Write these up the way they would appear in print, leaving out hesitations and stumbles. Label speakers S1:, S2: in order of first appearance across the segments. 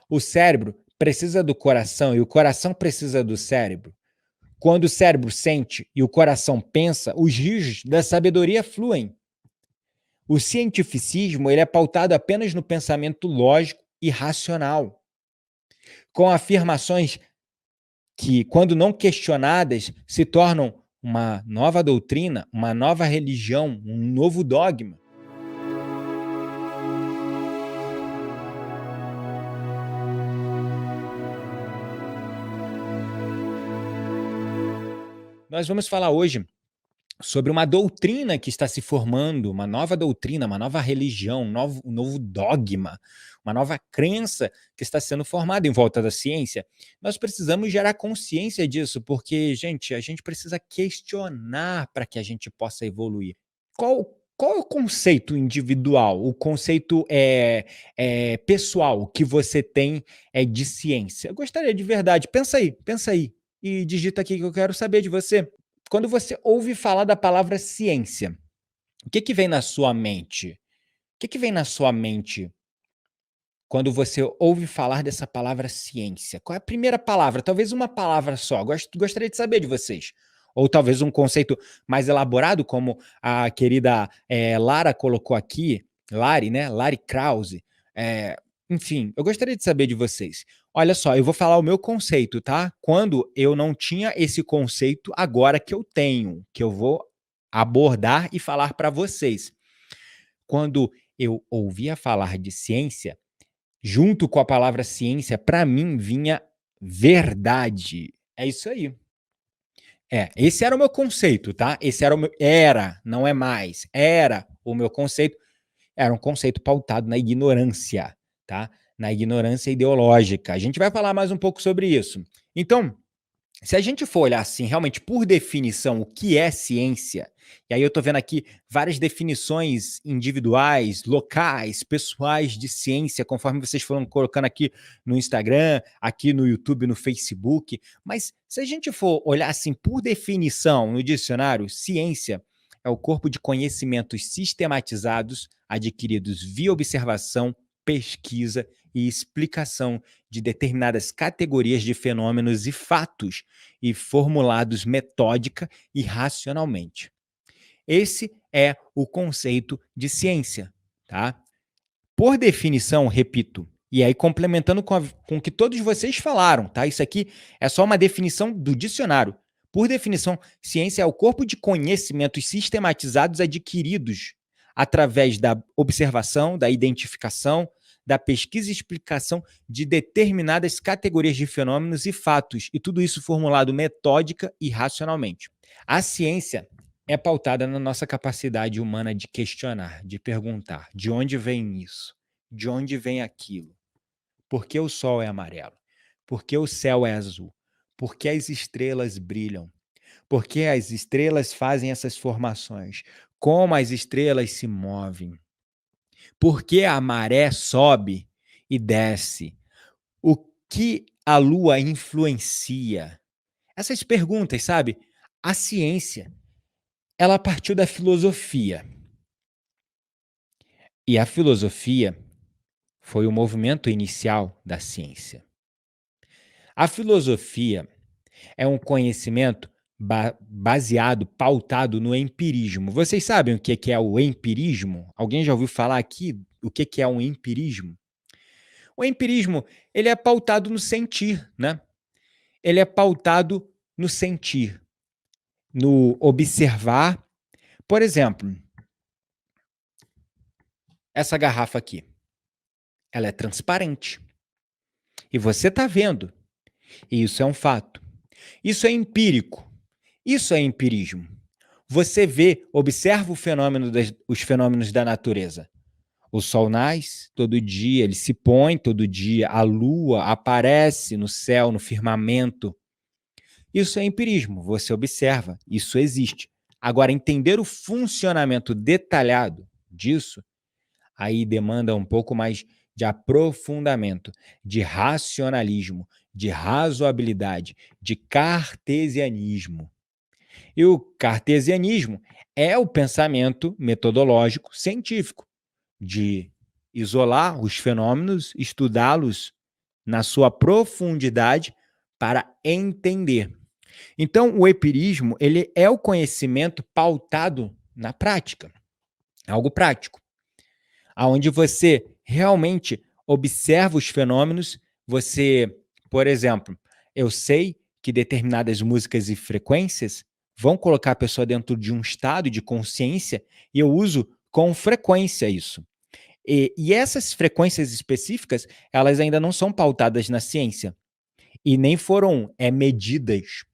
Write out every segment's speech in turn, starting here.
S1: O cérebro precisa do coração e o coração precisa do cérebro. Quando o cérebro sente e o coração pensa, os rios da sabedoria fluem. O cientificismo ele é pautado apenas no pensamento lógico e racional, com afirmações que, quando não questionadas, se tornam uma nova doutrina, uma nova religião, um novo dogma. Nós vamos falar hoje sobre uma doutrina que está se formando, uma nova doutrina, uma nova religião, um novo dogma, uma nova crença que está sendo formada em volta da ciência. Nós precisamos gerar consciência disso, porque, gente, a gente precisa questionar para que a gente possa evoluir. Qual é o conceito individual, o conceito pessoal que você tem de ciência? Eu gostaria de verdade, pensa aí, e digita aqui que eu quero saber de você. Quando você ouve falar da palavra ciência, o que que vem na sua mente? O que que vem na sua mente quando você ouve falar dessa palavra ciência? Qual é a primeira palavra? Talvez uma palavra só. Gostaria de saber de vocês. Ou talvez um conceito mais elaborado, como a querida Lara colocou aqui, Lari, né? Lari Krause. Enfim, eu gostaria de saber de vocês. Olha só, eu vou falar o meu conceito, tá? Quando eu não tinha esse conceito, agora que eu tenho, que eu vou abordar e falar para vocês. Quando eu ouvia falar de ciência, junto com a palavra ciência, para mim vinha verdade. É isso aí. Esse era o meu conceito, tá? Esse era o meu era, não é mais. Era o meu conceito. Era um conceito pautado na ignorância, tá? Na ignorância ideológica. A gente vai falar mais um pouco sobre isso. Então, se a gente for olhar assim, realmente por definição, o que é ciência, e aí eu estou vendo aqui várias definições individuais, locais, pessoais de ciência, conforme vocês foram colocando aqui no Instagram, aqui no YouTube, no Facebook, mas se a gente for olhar assim por definição no dicionário, ciência é o corpo de conhecimentos sistematizados, adquiridos via observação, pesquisa e explicação de determinadas categorias de fenômenos e fatos e formulados metódica e racionalmente. Esse é o conceito de ciência, tá? Por definição, repito, e aí complementando com o que todos vocês falaram, tá? Isso aqui é só uma definição do dicionário. Por definição, ciência é o corpo de conhecimentos sistematizados adquiridos através da observação, da identificação, da pesquisa e explicação de determinadas categorias de fenômenos e fatos, e tudo isso formulado metódica e racionalmente. A ciência é pautada na nossa capacidade humana de questionar, de perguntar: de onde vem isso? De onde vem aquilo? Por que o sol é amarelo? Por que o céu é azul? Por que as estrelas brilham? Por que as estrelas fazem essas formações? Como as estrelas se movem? Por que a maré sobe e desce? O que a lua influencia? Essas perguntas, sabe? A ciência, ela partiu da filosofia. E a filosofia foi o movimento inicial da ciência. A filosofia é um conhecimento baseado, pautado no empirismo. Vocês sabem o que é o empirismo? Alguém já ouviu falar aqui o que é um empirismo? O empirismo, ele é pautado no sentir, né? Ele é pautado no sentir, no observar. Por exemplo, essa garrafa aqui, ela é transparente. E você está vendo. E isso é um fato. Isso é empírico. Isso é empirismo. Você vê, observa os fenômenos da natureza. O sol nasce todo dia, ele se põe todo dia, a lua aparece no céu, no firmamento. Isso é empirismo, você observa, isso existe. Agora, entender o funcionamento detalhado disso, aí demanda um pouco mais de aprofundamento, de racionalismo, de razoabilidade, de cartesianismo. E o cartesianismo é o pensamento metodológico científico, de isolar os fenômenos, estudá-los na sua profundidade para entender. Então, o empirismo, ele é o conhecimento pautado na prática, algo prático, aonde você realmente observa os fenômenos, você, por exemplo, eu sei que determinadas músicas e frequências vão colocar a pessoa dentro de um estado de consciência e eu uso com frequência isso. E essas frequências específicas, elas ainda não são pautadas na ciência e nem foram medidas,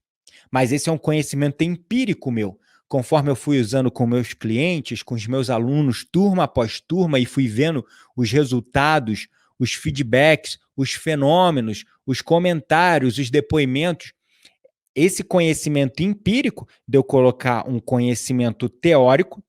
S1: mas esse é um conhecimento empírico meu. Conforme eu fui usando com meus clientes, com os meus alunos, turma após turma, e fui vendo os resultados, os feedbacks, os fenômenos, os comentários, os depoimentos, esse conhecimento empírico, de eu colocar um conhecimento teórico,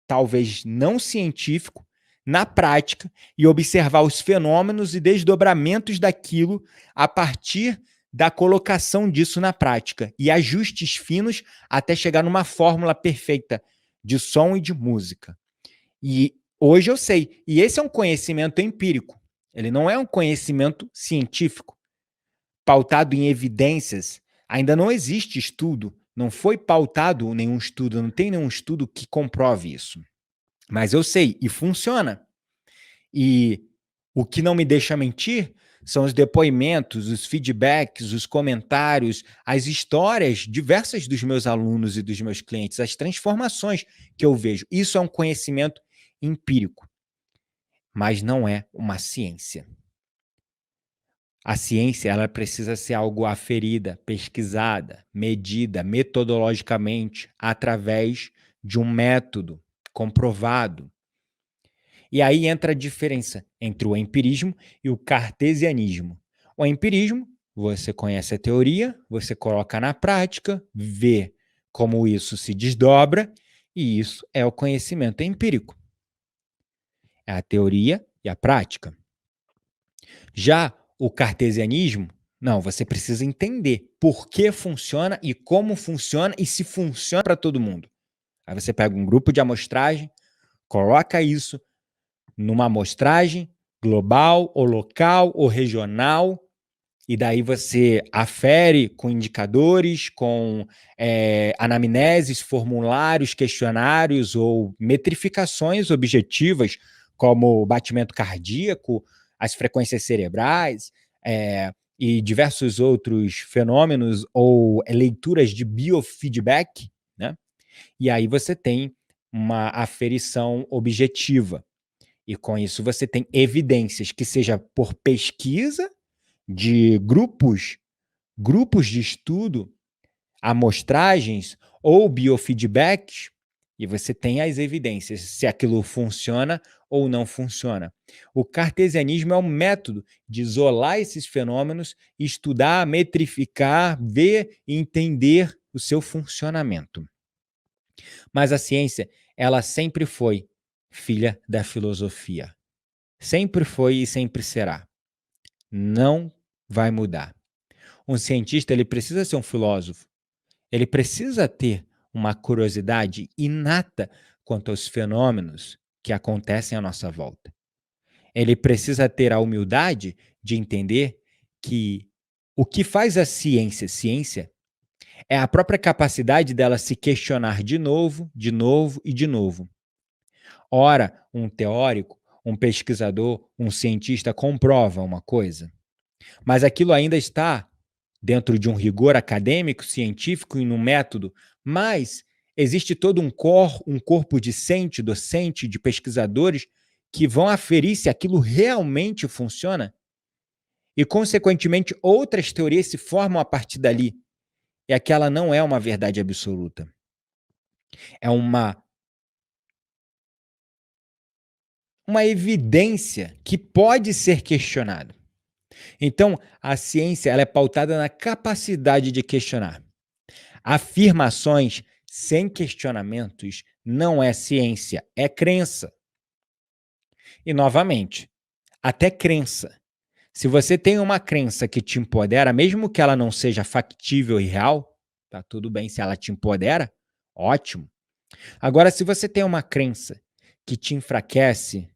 S1: talvez não científico, na prática e observar os fenômenos e desdobramentos daquilo a partir da colocação disso na prática e ajustes finos até chegar numa fórmula perfeita de som e de música. E hoje eu sei, e esse é um conhecimento empírico, ele não é um conhecimento científico, pautado em evidências. Ainda não existe estudo, não foi pautado nenhum estudo, não tem nenhum estudo que comprove isso. Mas eu sei, e funciona. E o que não me deixa mentir são os depoimentos, os feedbacks, os comentários, as histórias diversas dos meus alunos e dos meus clientes, as transformações que eu vejo. Isso é um conhecimento empírico, mas não é uma ciência. A ciência, ela precisa ser algo aferida, pesquisada, medida metodologicamente através de um método comprovado. E aí entra a diferença entre o empirismo e o cartesianismo. O empirismo, você conhece a teoria, você coloca na prática, vê como isso se desdobra, e isso é o conhecimento empírico. É a teoria e a prática. Já o cartesianismo, não, você precisa entender por que funciona e como funciona e se funciona para todo mundo. Aí você pega um grupo de amostragem, coloca isso numa amostragem global, ou local, ou regional, e daí você afere com indicadores, com anamneses, formulários, questionários ou metrificações objetivas, como o batimento cardíaco, as frequências cerebrais, e diversos outros fenômenos ou leituras de biofeedback, né? E aí você tem uma aferição objetiva. E com isso você tem evidências que seja por pesquisa de grupos de estudo, amostragens ou biofeedbacks, e você tem as evidências se aquilo funciona ou não funciona. O cartesianismo é um método de isolar esses fenômenos, estudar, metrificar, ver e entender o seu funcionamento. Mas a ciência, ela sempre foi filha da filosofia. Sempre foi e sempre será. Não vai mudar. Um cientista, ele precisa ser um filósofo. Ele precisa ter uma curiosidade inata quanto aos fenômenos que acontecem à nossa volta. Ele precisa ter a humildade de entender que o que faz a ciência ciência é a própria capacidade dela se questionar de novo, de novo e de novo. Ora, um teórico, um pesquisador, um cientista comprova uma coisa, mas aquilo ainda está dentro de um rigor acadêmico, científico e num método, mas existe todo um corpo discente, docente, de pesquisadores que vão aferir se aquilo realmente funciona e, consequentemente, outras teorias se formam a partir dali. E aquela não é uma verdade absoluta. É uma evidência que pode ser questionada. Então, a ciência ela é pautada na capacidade de questionar. Afirmações sem questionamentos não é ciência, é crença. E, novamente, até crença. Se você tem uma crença que te empodera, mesmo que ela não seja factível e real, tá tudo bem se ela te empodera, ótimo. Agora, se você tem uma crença que te enfraquece,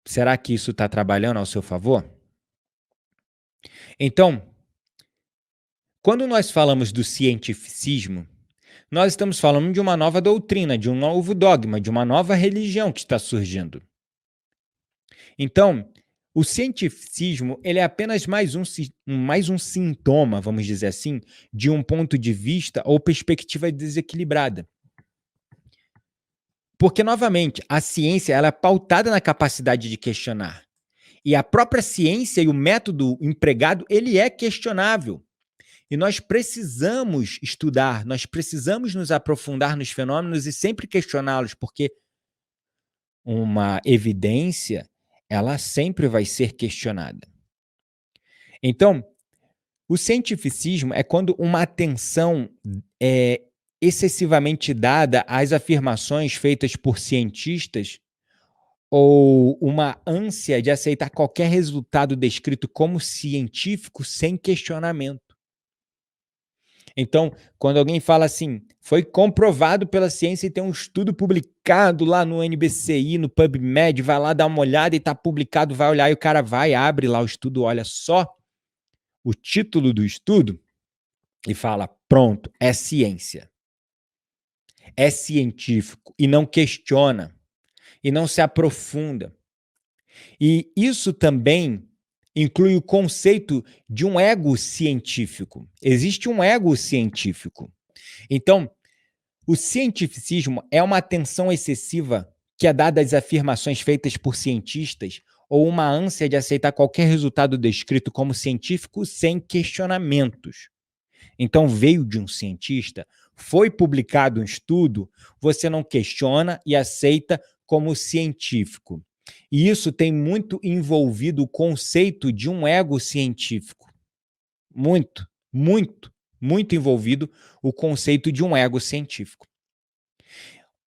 S1: será que isso está trabalhando ao seu favor? Então, quando nós falamos do cientificismo, nós estamos falando de uma nova doutrina, de um novo dogma, de uma nova religião que está surgindo. Então, o cientificismo ele é apenas mais um sintoma, vamos dizer assim, de um ponto de vista ou perspectiva desequilibrada. Porque, novamente, a ciência ela é pautada na capacidade de questionar. E a própria ciência e o método empregado, ele é questionável. E nós precisamos estudar, nós precisamos nos aprofundar nos fenômenos e sempre questioná-los, porque uma evidência, ela sempre vai ser questionada. Então, o cientificismo é quando uma atenção é excessivamente dada às afirmações feitas por cientistas ou uma ânsia de aceitar qualquer resultado descrito como científico sem questionamento. Então, quando alguém fala assim, foi comprovado pela ciência e tem um estudo publicado lá no NBCI, no PubMed, vai lá dar uma olhada e está publicado, vai olhar e o cara vai, abre lá o estudo, olha só o título do estudo e fala, pronto, é ciência. É científico e não questiona e não se aprofunda. E isso também inclui o conceito de um ego científico. Existe um ego científico. Então, o cientificismo é uma atenção excessiva que é dada às afirmações feitas por cientistas ou uma ânsia de aceitar qualquer resultado descrito como científico sem questionamentos. Então, veio de um cientista, foi publicado um estudo, você não questiona e aceita como científico. E isso tem muito envolvido o conceito de um ego científico. Muito, muito, muito envolvido o conceito de um ego científico.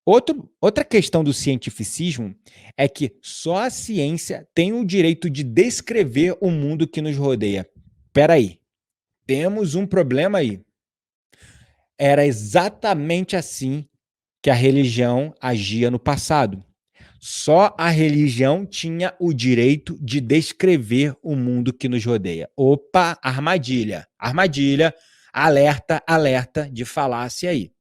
S1: Outra questão do cientificismo é que só a ciência tem o direito de descrever o mundo que nos rodeia. Espera aí, temos um problema aí. Era exatamente assim que a religião agia no passado. Só a religião tinha o direito de descrever o mundo que nos rodeia. Opa, armadilha, armadilha, alerta, alerta de falácia aí.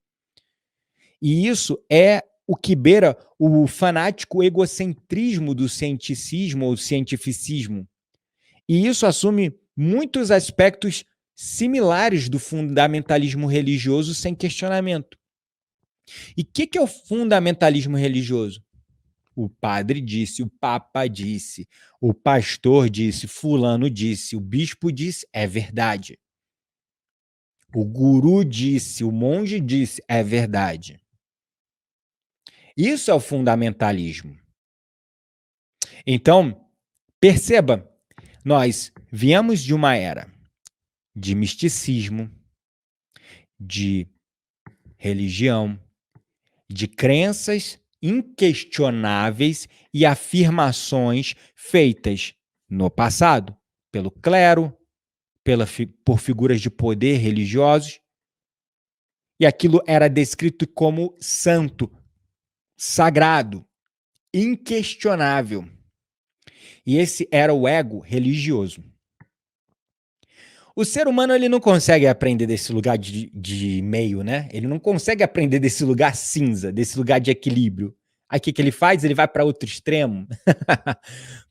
S1: E isso é o que beira o fanático egocentrismo do cienticismo ou cientificismo. E isso assume muitos aspectos similares do fundamentalismo religioso sem questionamento. E o que é o fundamentalismo religioso? O padre disse, o papa disse, o pastor disse, fulano disse, o bispo disse, é verdade. O guru disse, o monge disse, é verdade. Isso é o fundamentalismo. Então, perceba, nós viemos de uma era de misticismo, de religião, de crenças inquestionáveis e afirmações feitas no passado pelo clero, por figuras de poder religiosos, e aquilo era descrito como santo, sagrado, inquestionável. E esse era o ego religioso. O ser humano ele não consegue aprender desse lugar de meio, né? Ele não consegue aprender desse lugar cinza, desse lugar de equilíbrio. Aí o que ele faz? Ele vai para outro extremo.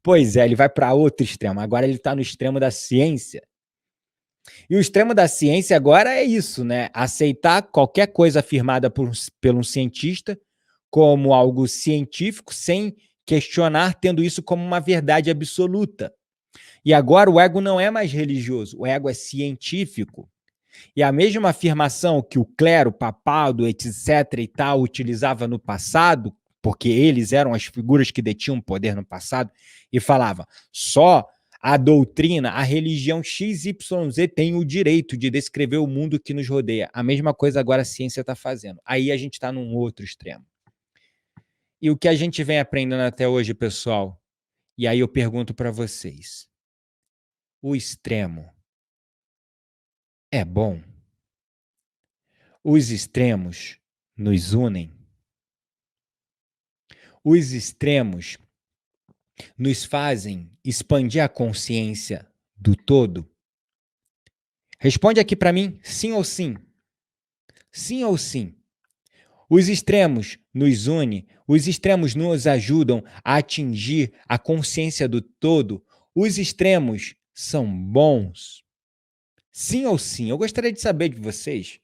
S1: Pois é, ele vai para outro extremo. Agora ele está no extremo da ciência. E o extremo da ciência agora é isso, né? Aceitar qualquer coisa afirmada por um cientista como algo científico, sem questionar, tendo isso como uma verdade absoluta. E agora o ego não é mais religioso, o ego é científico. E a mesma afirmação que o clero, papado, etc. e tal, utilizava no passado, porque eles eram as figuras que detinham poder no passado, e falava só a doutrina, a religião XYZ tem o direito de descrever o mundo que nos rodeia. A mesma coisa agora a ciência está fazendo. Aí a gente está num outro extremo. E o que a gente vem aprendendo até hoje, pessoal? E aí eu pergunto para vocês: o extremo é bom? Os extremos nos unem? Os extremos nos fazem expandir a consciência do todo? Responde aqui para mim, sim ou sim? Sim ou sim? Os extremos nos unem, os extremos nos ajudam a atingir a consciência do todo. Os extremos são bons. Sim ou sim? Eu gostaria de saber de vocês.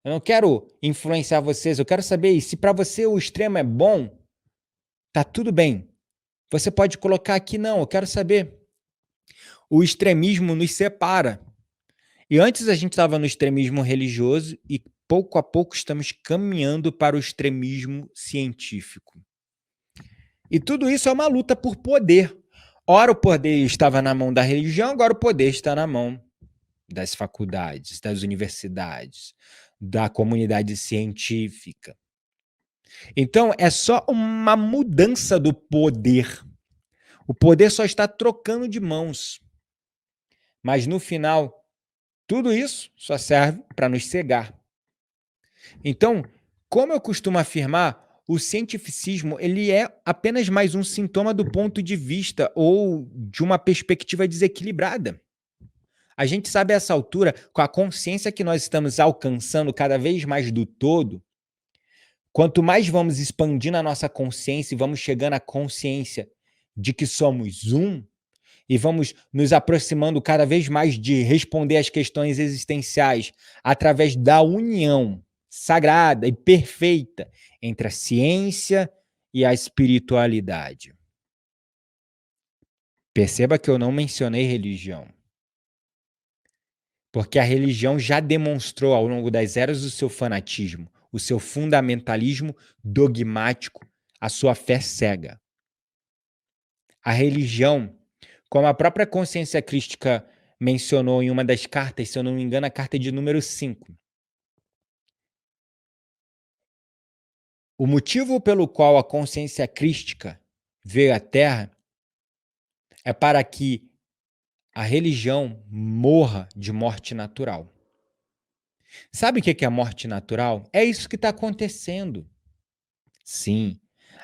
S1: Eu não quero influenciar vocês, eu quero saber se para você o extremo é bom, tá tudo bem. Você pode colocar aqui, não, eu quero saber. O extremismo nos separa. E antes a gente estava no extremismo religioso e pouco a pouco estamos caminhando para o extremismo científico. E tudo isso é uma luta por poder. Ora o poder estava na mão da religião, agora o poder está na mão das faculdades, das universidades, da comunidade científica. Então, é só uma mudança do poder. O poder só está trocando de mãos. Mas no final, tudo isso só serve para nos cegar. Então, como eu costumo afirmar, o cientificismo ele é apenas mais um sintoma do ponto de vista ou de uma perspectiva desequilibrada. A gente sabe a essa altura, com a consciência que nós estamos alcançando cada vez mais do todo, quanto mais vamos expandindo a nossa consciência e vamos chegando à consciência de que somos um, e vamos nos aproximando cada vez mais de responder às questões existenciais através da união sagrada e perfeita entre a ciência e a espiritualidade. Perceba que eu não mencionei religião, porque a religião já demonstrou ao longo das eras o seu fanatismo, o seu fundamentalismo dogmático, a sua fé cega. A religião, como a própria consciência crística mencionou em uma das cartas, se eu não me engano, a carta de número 5. O motivo pelo qual a consciência crística veio à Terra é para que a religião morra de morte natural. Sabe o que é a morte natural? É isso que está acontecendo. Sim,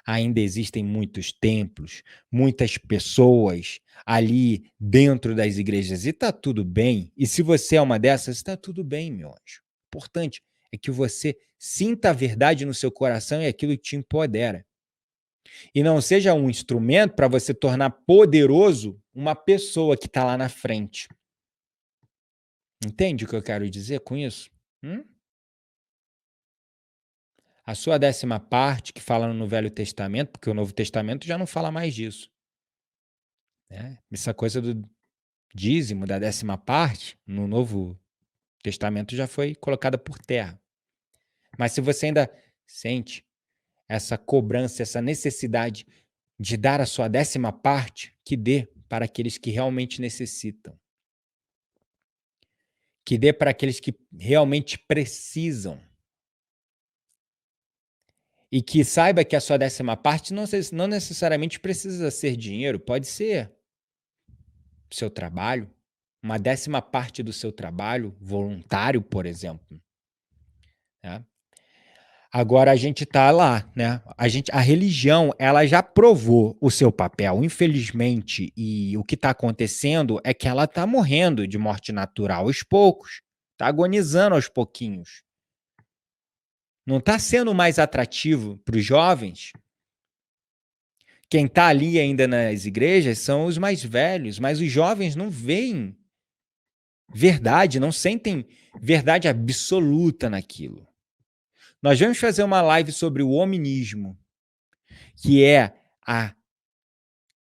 S1: ainda existem muitos templos, muitas pessoas ali dentro das igrejas e está tudo bem. E se você é uma dessas, está tudo bem, meu anjo. O importante é que você sinta a verdade no seu coração e aquilo que te empodera. E não seja um instrumento para você tornar poderoso uma pessoa que está lá na frente. Entende o que eu quero dizer com isso? Hum? A sua 10ª parte, que fala no Velho Testamento, porque o Novo Testamento já não fala mais disso, né? Essa coisa do dízimo, da 10ª parte, no Novo Testamento já foi colocada por terra. Mas se você ainda sente essa cobrança, essa necessidade de dar a sua 10ª parte, que dê para aqueles que realmente necessitam. Que dê para aqueles que realmente precisam. E que saiba que a sua 10ª parte não necessariamente precisa ser dinheiro, pode ser seu trabalho, uma 10ª parte do seu trabalho, voluntário, por exemplo. Né? Agora a gente está lá, né? A religião, ela já provou o seu papel, infelizmente, e o que está acontecendo é que ela está morrendo de morte natural aos poucos, está agonizando aos pouquinhos. Não está sendo mais atrativo para os jovens. Quem está ali ainda nas igrejas são os mais velhos, mas os jovens não veem verdade, não sentem verdade absoluta naquilo. Nós vamos fazer uma live sobre o hominismo, que é a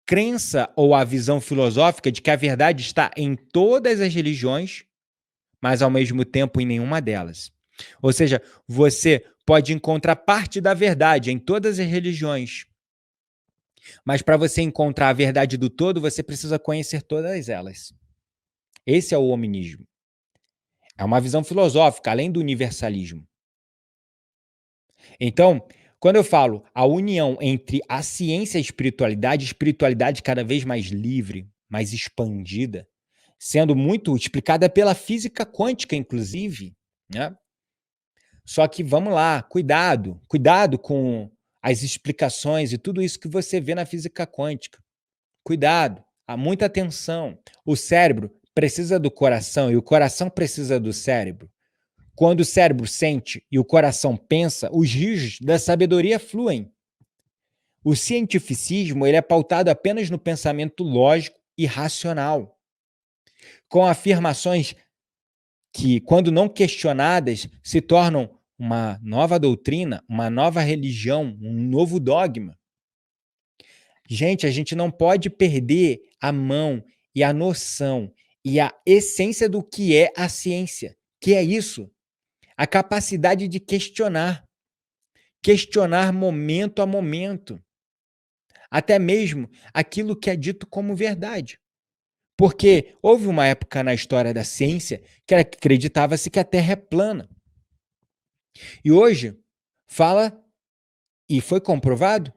S1: crença ou a visão filosófica de que a verdade está em todas as religiões, mas ao mesmo tempo em nenhuma delas. Ou seja, você pode encontrar parte da verdade em todas as religiões, mas para você encontrar a verdade do todo, você precisa conhecer todas elas. Esse é o hominismo. É uma visão filosófica, além do universalismo. Então, quando eu falo a união entre a ciência e a espiritualidade cada vez mais livre, mais expandida, sendo muito explicada pela física quântica, inclusive, né? Só que vamos lá, cuidado com as explicações e tudo isso que você vê na física quântica. Cuidado, há muita atenção. O cérebro precisa do coração e o coração precisa do cérebro. Quando o cérebro sente e o coração pensa, os rios da sabedoria fluem. O cientificismo ele é pautado apenas no pensamento lógico e racional, com afirmações que, quando não questionadas, se tornam uma nova doutrina, uma nova religião, um novo dogma. Gente, a gente não pode perder a mão e a noção e a essência do que é a ciência, que é isso, a capacidade de questionar momento a momento, até mesmo aquilo que é dito como verdade. Porque houve uma época na história da ciência que acreditava-se que a Terra é plana. E hoje fala, e foi comprovado,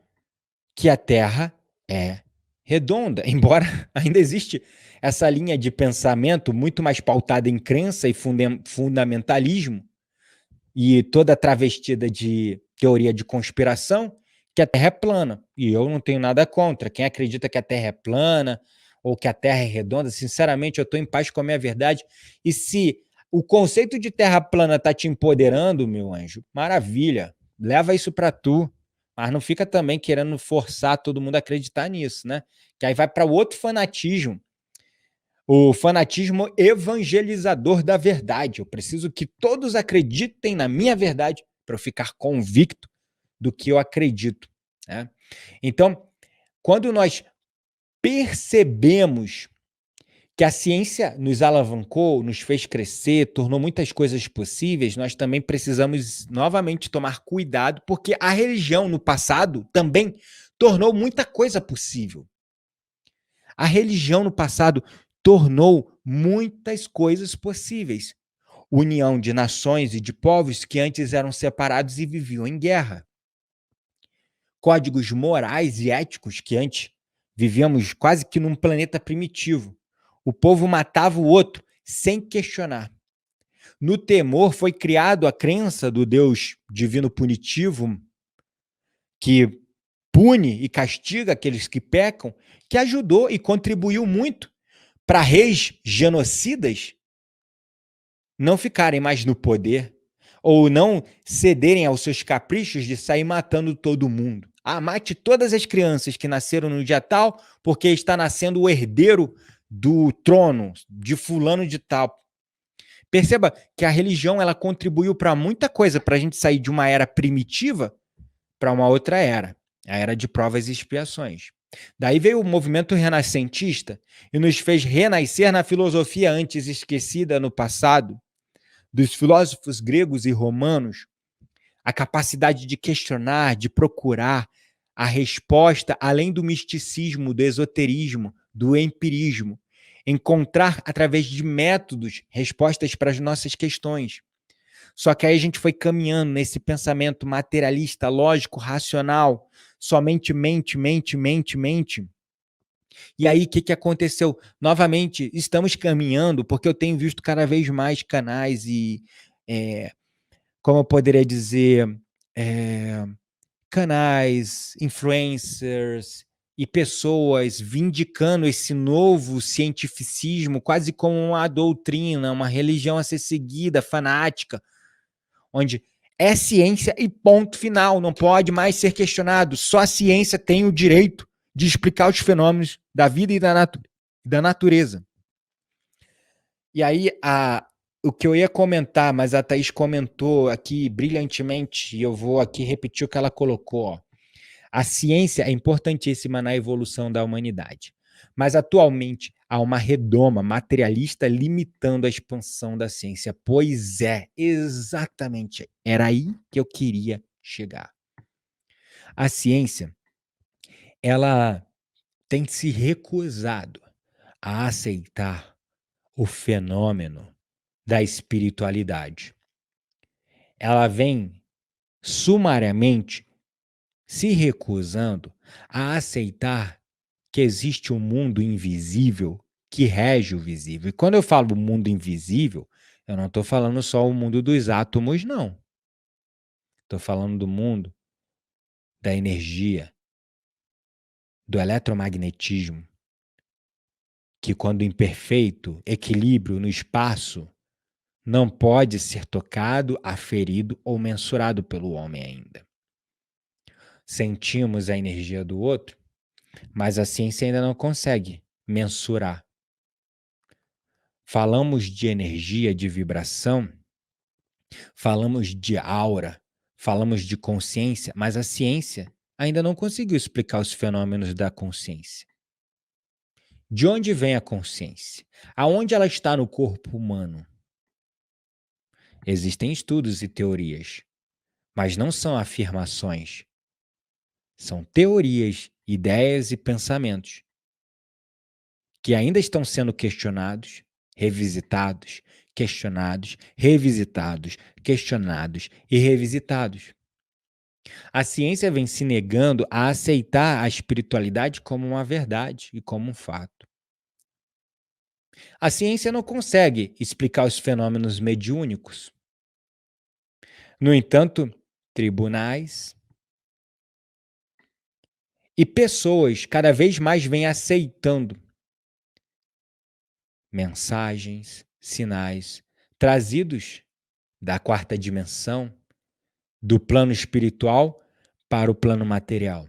S1: que a Terra é redonda, embora ainda existe essa linha de pensamento muito mais pautada em crença e fundamentalismo, e toda travestida de teoria de conspiração, que a Terra é plana. E eu não tenho nada contra. Quem acredita que a Terra é plana ou que a Terra é redonda, sinceramente, eu estou em paz com a minha verdade. E se o conceito de Terra plana está te empoderando, meu anjo, maravilha, leva isso para tu. Mas não fica também querendo forçar todo mundo a acreditar nisso, né? Que aí vai para outro fanatismo, o fanatismo evangelizador da verdade. Eu preciso que todos acreditem na minha verdade para eu ficar convicto do que eu acredito, né? Então, quando nós percebemos que a ciência nos alavancou, nos fez crescer, tornou muitas coisas possíveis, nós também precisamos novamente tomar cuidado, porque a religião no passado também tornou muita coisa possível. A religião no passado tornou muitas coisas possíveis. União de nações e de povos que antes eram separados e viviam em guerra. Códigos morais e éticos que antes vivíamos quase que num planeta primitivo. O povo matava o outro sem questionar. No temor foi criado a crença do Deus divino punitivo, que pune e castiga aqueles que pecam, que ajudou e contribuiu muito para reis genocidas não ficarem mais no poder ou não cederem aos seus caprichos de sair matando todo mundo. Ah, mate todas as crianças que nasceram no dia tal, porque está nascendo o herdeiro do trono de fulano de tal. Perceba que a religião ela contribuiu para muita coisa, para a gente sair de uma era primitiva para uma outra era, a era de provas e expiações. Daí veio o movimento renascentista e nos fez renascer na filosofia antes esquecida no passado, dos filósofos gregos e romanos, a capacidade de questionar, de procurar a resposta além do misticismo, do esoterismo, do empirismo, encontrar através de métodos respostas para as nossas questões. Só que aí a gente foi caminhando nesse pensamento materialista, lógico, racional, somente mente, mente, mente, mente. E aí, o que aconteceu? Novamente, estamos caminhando, porque eu tenho visto cada vez mais canais e, como eu poderia dizer, é, canais, influencers e pessoas vindicando esse novo cientificismo, quase como uma doutrina, uma religião a ser seguida, fanática, onde é ciência e ponto final, não pode mais ser questionado. Só a ciência tem o direito de explicar os fenômenos da vida e da natureza. E aí, o que eu ia comentar, mas a Thaís comentou aqui brilhantemente, e eu vou aqui repetir o que ela colocou. Ó. A ciência é importantíssima na evolução da humanidade, mas atualmente há uma redoma materialista limitando a expansão da ciência. Pois é, exatamente. Era aí que eu queria chegar. A ciência, ela tem se recusado a aceitar o fenômeno da espiritualidade. Ela vem sumariamente se recusando a aceitar que existe um mundo invisível que rege o visível. E quando eu falo mundo invisível, eu não estou falando só o mundo dos átomos, não. Estou falando do mundo da energia, do eletromagnetismo, que quando imperfeito, equilíbrio no espaço não pode ser tocado, aferido ou mensurado pelo homem ainda. Sentimos a energia do outro, mas a ciência ainda não consegue mensurar. Falamos de energia, de vibração, falamos de aura, falamos de consciência, mas a ciência ainda não conseguiu explicar os fenômenos da consciência. De onde vem a consciência? Aonde ela está no corpo humano? Existem estudos e teorias, mas não são afirmações. São teorias, ideias e pensamentos que ainda estão sendo questionados, revisitados, questionados, revisitados, questionados e revisitados. A ciência vem se negando a aceitar a espiritualidade como uma verdade e como um fato. A ciência não consegue explicar os fenômenos mediúnicos. No entanto, tribunais e pessoas cada vez mais vêm aceitando mensagens, sinais trazidos da quarta dimensão, do plano espiritual para o plano material.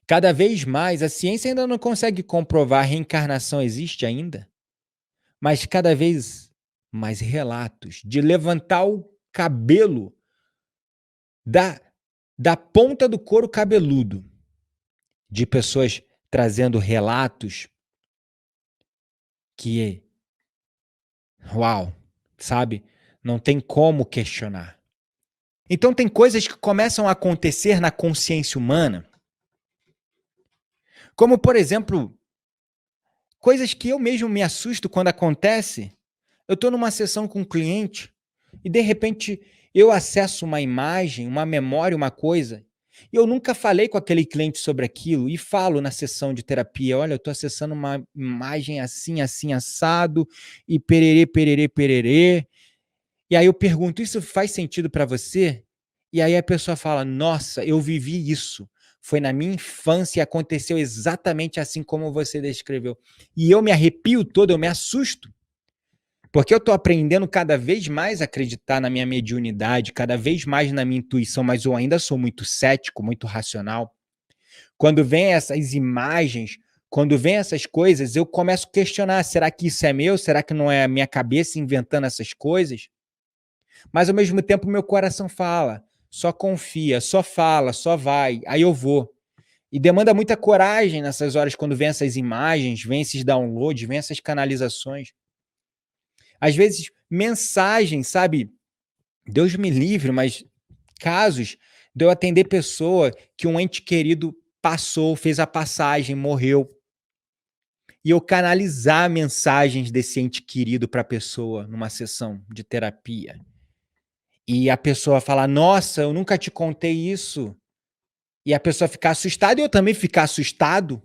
S1: Cada vez mais, a ciência ainda não consegue comprovar a reencarnação existe ainda, mas cada vez mais relatos de levantar o cabelo da, da ponta do couro cabeludo, de pessoas trazendo relatos que, uau, sabe, não tem como questionar. Então tem coisas que começam a acontecer na consciência humana, como por exemplo, coisas que eu mesmo me assusto quando acontece. Eu estou numa sessão com um cliente e de repente eu acesso uma imagem, uma memória, uma coisa, e eu nunca falei com aquele cliente sobre aquilo e falo na sessão de terapia, olha, eu estou acessando uma imagem assim, assim, assado, e pererê, pererê, pererê. E aí eu pergunto, isso faz sentido para você? E aí a pessoa fala, nossa, eu vivi isso. Foi na minha infância e aconteceu exatamente assim como você descreveu. E eu me arrepio todo, eu me assusto. Porque eu estou aprendendo cada vez mais a acreditar na minha mediunidade, cada vez mais na minha intuição, mas eu ainda sou muito cético, muito racional. Quando vem essas imagens, quando vem essas coisas, eu começo a questionar, será que isso é meu? Será que não é a minha cabeça inventando essas coisas? Mas ao mesmo tempo meu coração fala, só confia, só fala, só vai, aí eu vou. E demanda muita coragem nessas horas quando vem essas imagens, vem esses downloads, vem essas canalizações. Às vezes, mensagens, sabe? Deus me livre, mas casos de eu atender pessoa que um ente querido passou, fez a passagem, morreu. E eu canalizar mensagens desse ente querido para a pessoa numa sessão de terapia. E a pessoa falar, nossa, eu nunca te contei isso. E a pessoa ficar assustada e eu também ficar assustado.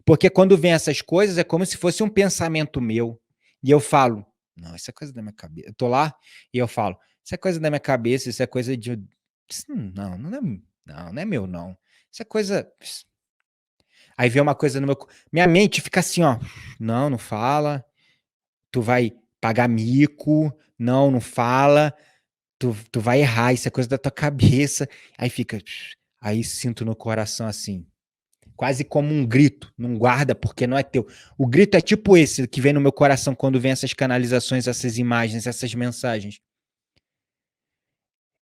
S1: Porque quando vem essas coisas é como se fosse um pensamento meu. E eu falo, não, isso é coisa da minha cabeça. Eu tô lá e eu falo, isso é coisa da minha cabeça, isso é coisa de. Não, não é meu, não. Isso é coisa. Aí vem uma coisa no meu. Minha mente fica assim, ó. Não, não fala. Tu vai pagar mico. Não, não fala. Tu vai errar, isso é coisa da tua cabeça. Aí fica. Aí sinto no coração assim. Quase como um grito, não guarda porque não é teu. O grito é tipo esse que vem no meu coração quando vem essas canalizações, essas imagens, essas mensagens.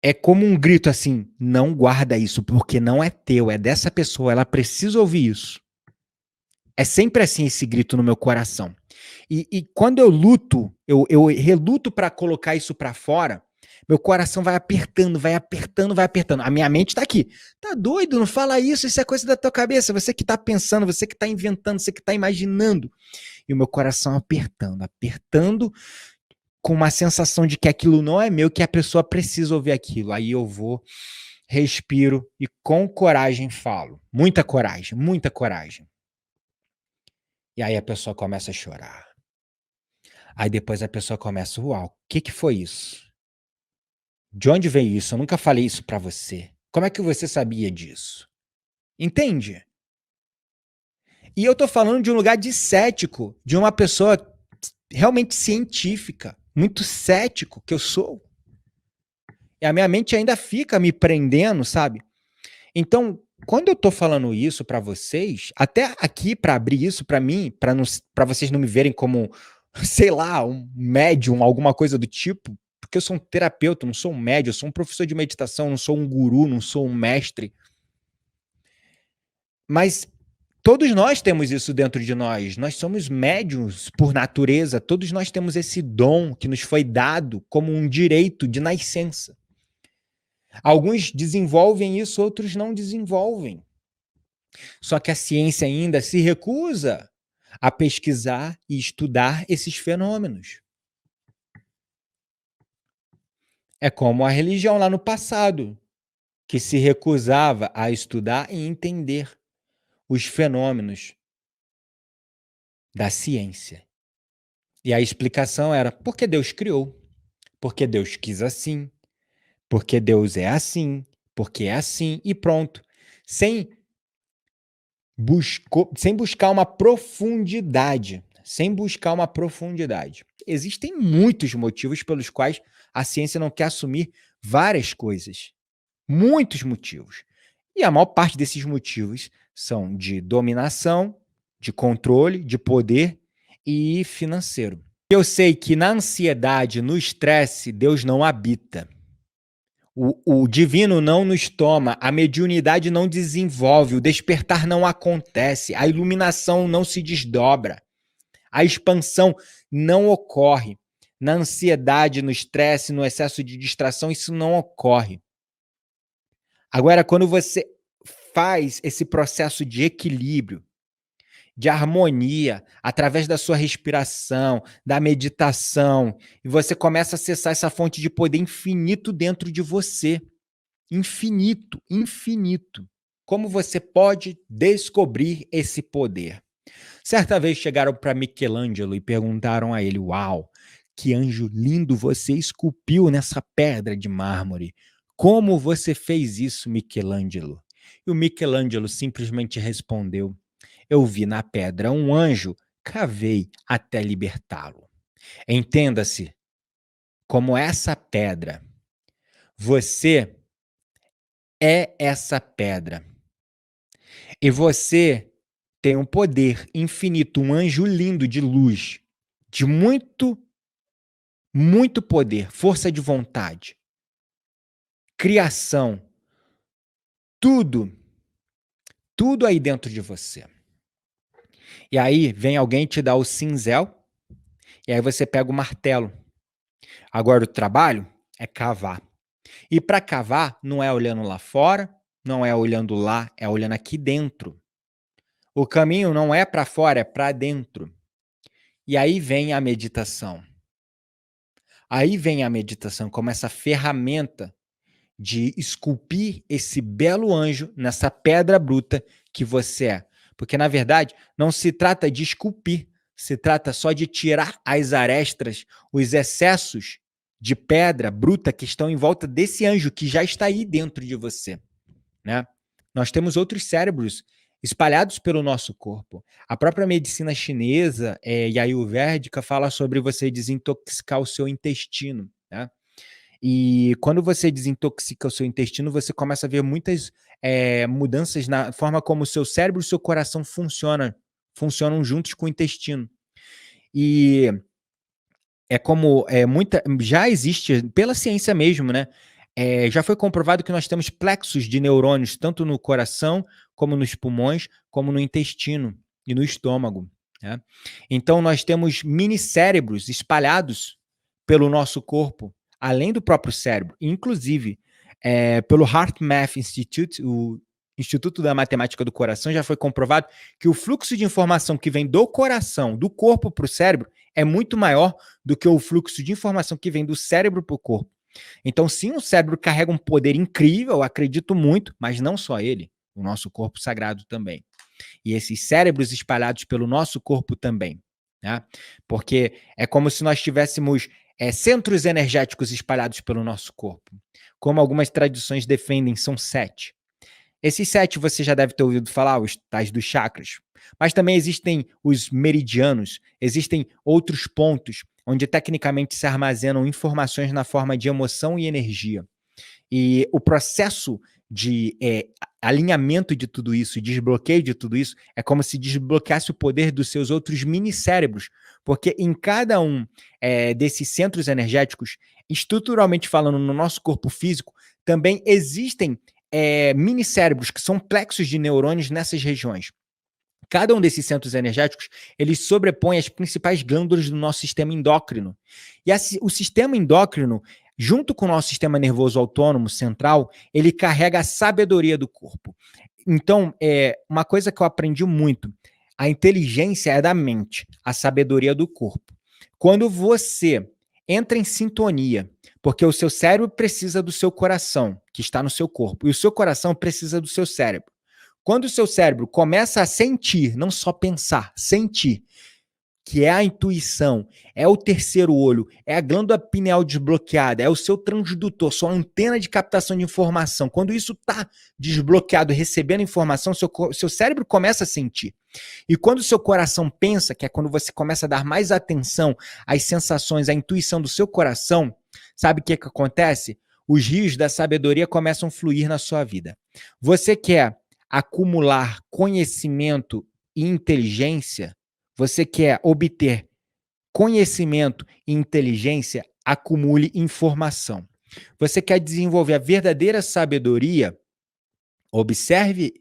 S1: É como um grito assim, não guarda isso porque não é teu, é dessa pessoa, ela precisa ouvir isso. É sempre assim esse grito no meu coração. E quando eu luto, eu reluto para colocar isso para fora, meu coração vai apertando, vai apertando, vai apertando. A minha mente tá aqui. Tá doido? Não fala isso é coisa da tua cabeça. Você que tá pensando, você que tá inventando, você que tá imaginando. E o meu coração apertando, apertando, com uma sensação de que aquilo não é meu, que a pessoa precisa ouvir aquilo. Aí eu vou, respiro e com coragem falo. Muita coragem, muita coragem. E aí a pessoa começa a chorar. Aí depois a pessoa começa, uau, o que foi isso? De onde veio isso? Eu nunca falei isso pra você. Como é que você sabia disso? Entende? E eu tô falando de um lugar de cético, de uma pessoa realmente científica, muito cético que eu sou. E a minha mente ainda fica me prendendo, sabe? Então, quando eu tô falando isso pra vocês, até aqui pra abrir isso pra mim, pra vocês não me verem como, sei lá, um médium, alguma coisa do tipo, porque eu sou um terapeuta, não sou um médium, eu sou um professor de meditação, não sou um guru, não sou um mestre. Mas todos nós temos isso dentro de nós. Nós somos médiuns por natureza, todos nós temos esse dom que nos foi dado como um direito de nascença. Alguns desenvolvem isso, outros não desenvolvem. Só que a ciência ainda se recusa a pesquisar e estudar esses fenômenos. É como a religião lá no passado, que se recusava a estudar e entender os fenômenos da ciência. E a explicação era porque Deus criou, porque Deus quis assim, porque Deus é assim, porque é assim e pronto. Sem sem buscar uma profundidade. Sem buscar uma profundidade. Existem muitos motivos pelos quais a ciência não quer assumir várias coisas. Muitos motivos. E a maior parte desses motivos são de dominação, de controle, de poder e financeiro. Eu sei que na ansiedade, no estresse, Deus não habita. O divino não nos toma, a mediunidade não desenvolve, o despertar não acontece, a iluminação não se desdobra, a expansão não ocorre. Na ansiedade, no estresse, no excesso de distração, isso não ocorre. Agora, quando você faz esse processo de equilíbrio, de harmonia, através da sua respiração, da meditação, e você começa a acessar essa fonte de poder infinito dentro de você. Infinito, infinito. Como você pode descobrir esse poder? Certa vez chegaram para Michelangelo e perguntaram a ele: Uau, que anjo lindo você esculpiu nessa pedra de mármore. Como você fez isso, Michelangelo? E o Michelangelo simplesmente respondeu: Eu vi na pedra um anjo, cavei até libertá-lo. Entenda-se, como essa pedra, você é essa pedra. E você tem um poder infinito, um anjo lindo de luz, de muito, muito poder, força de vontade, criação, tudo, tudo aí dentro de você. E aí vem alguém te dar o cinzel, e aí você pega o martelo. Agora o trabalho é cavar. E para cavar não é olhando lá fora, não é olhando lá, é olhando aqui dentro. O caminho não é para fora, é para dentro. E aí vem a meditação. Aí vem a meditação como essa ferramenta de esculpir esse belo anjo nessa pedra bruta que você é. Porque, na verdade, não se trata de esculpir, se trata só de tirar as arestas, os excessos de pedra bruta que estão em volta desse anjo que já está aí dentro de você, né? Nós temos outros cérebros espalhados pelo nosso corpo. A própria medicina chinesa e ayurvédica fala sobre você desintoxicar o seu intestino, né? E quando você desintoxica o seu intestino, você começa a ver muitas mudanças na forma como o seu cérebro e o seu coração funcionam juntos com o intestino. E é como já existe pela ciência mesmo, né? Já foi comprovado que nós temos plexos de neurônios tanto no coração, como nos pulmões, como no intestino e no estômago, né? Então nós temos mini cérebros espalhados pelo nosso corpo, além do próprio cérebro, inclusive pelo HeartMath Institute, o Instituto da Matemática do Coração, já foi comprovado que o fluxo de informação que vem do coração, do corpo para o cérebro, é muito maior do que o fluxo de informação que vem do cérebro para o corpo. Então, sim, o cérebro carrega um poder incrível, acredito muito, mas não só ele, o nosso corpo sagrado também. E esses cérebros espalhados pelo nosso corpo também, né? Porque é como se nós tivéssemos centros energéticos espalhados pelo nosso corpo. Como algumas tradições defendem, são 7. Esses 7 você já deve ter ouvido falar, os tais dos chakras. Mas também existem os meridianos, existem outros pontos onde tecnicamente se armazenam informações na forma de emoção e energia. E o processo de alinhamento de tudo isso, desbloqueio de tudo isso, é como se desbloqueasse o poder dos seus outros mini cérebros, porque em cada um desses centros energéticos, estruturalmente falando, no nosso corpo físico, também existem mini cérebros que são plexos de neurônios nessas regiões. Cada um desses centros energéticos, eles sobrepõem as principais glândulas do nosso sistema endócrino. E o sistema endócrino, junto com o nosso sistema nervoso autônomo central, ele carrega a sabedoria do corpo. Então, uma coisa que eu aprendi muito, a inteligência é da mente, a sabedoria do corpo. Quando você entra em sintonia, porque o seu cérebro precisa do seu coração, que está no seu corpo, e o seu coração precisa do seu cérebro. Quando o seu cérebro começa a sentir, não só pensar, sentir, que é a intuição, é o terceiro olho, é a glândula pineal desbloqueada, é o seu transdutor, sua antena de captação de informação. Quando isso está desbloqueado, recebendo informação, seu cérebro começa a sentir. E quando o seu coração pensa, que é quando você começa a dar mais atenção às sensações, à intuição do seu coração, sabe o que acontece? Os rios da sabedoria começam a fluir na sua vida. Você quer acumular conhecimento e inteligência? Você quer obter conhecimento e inteligência? Acumule informação. Você quer desenvolver a verdadeira sabedoria? Observe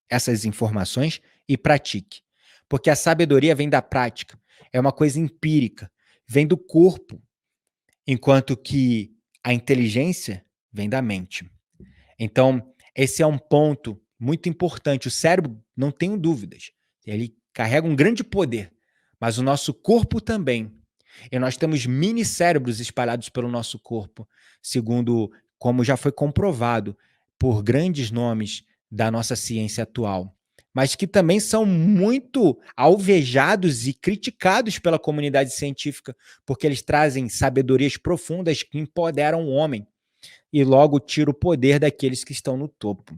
S1: essas informações e pratique. Porque a sabedoria vem da prática, é uma coisa empírica, vem do corpo, enquanto que a inteligência vem da mente. Então, esse é um ponto muito importante. O cérebro, não tenho dúvidas, ele carrega um grande poder, mas o nosso corpo também. E nós temos mini cérebros espalhados pelo nosso corpo, segundo como já foi comprovado por grandes nomes da nossa ciência atual, mas que também são muito alvejados e criticados pela comunidade científica, porque eles trazem sabedorias profundas que empoderam o homem e logo tira o poder daqueles que estão no topo.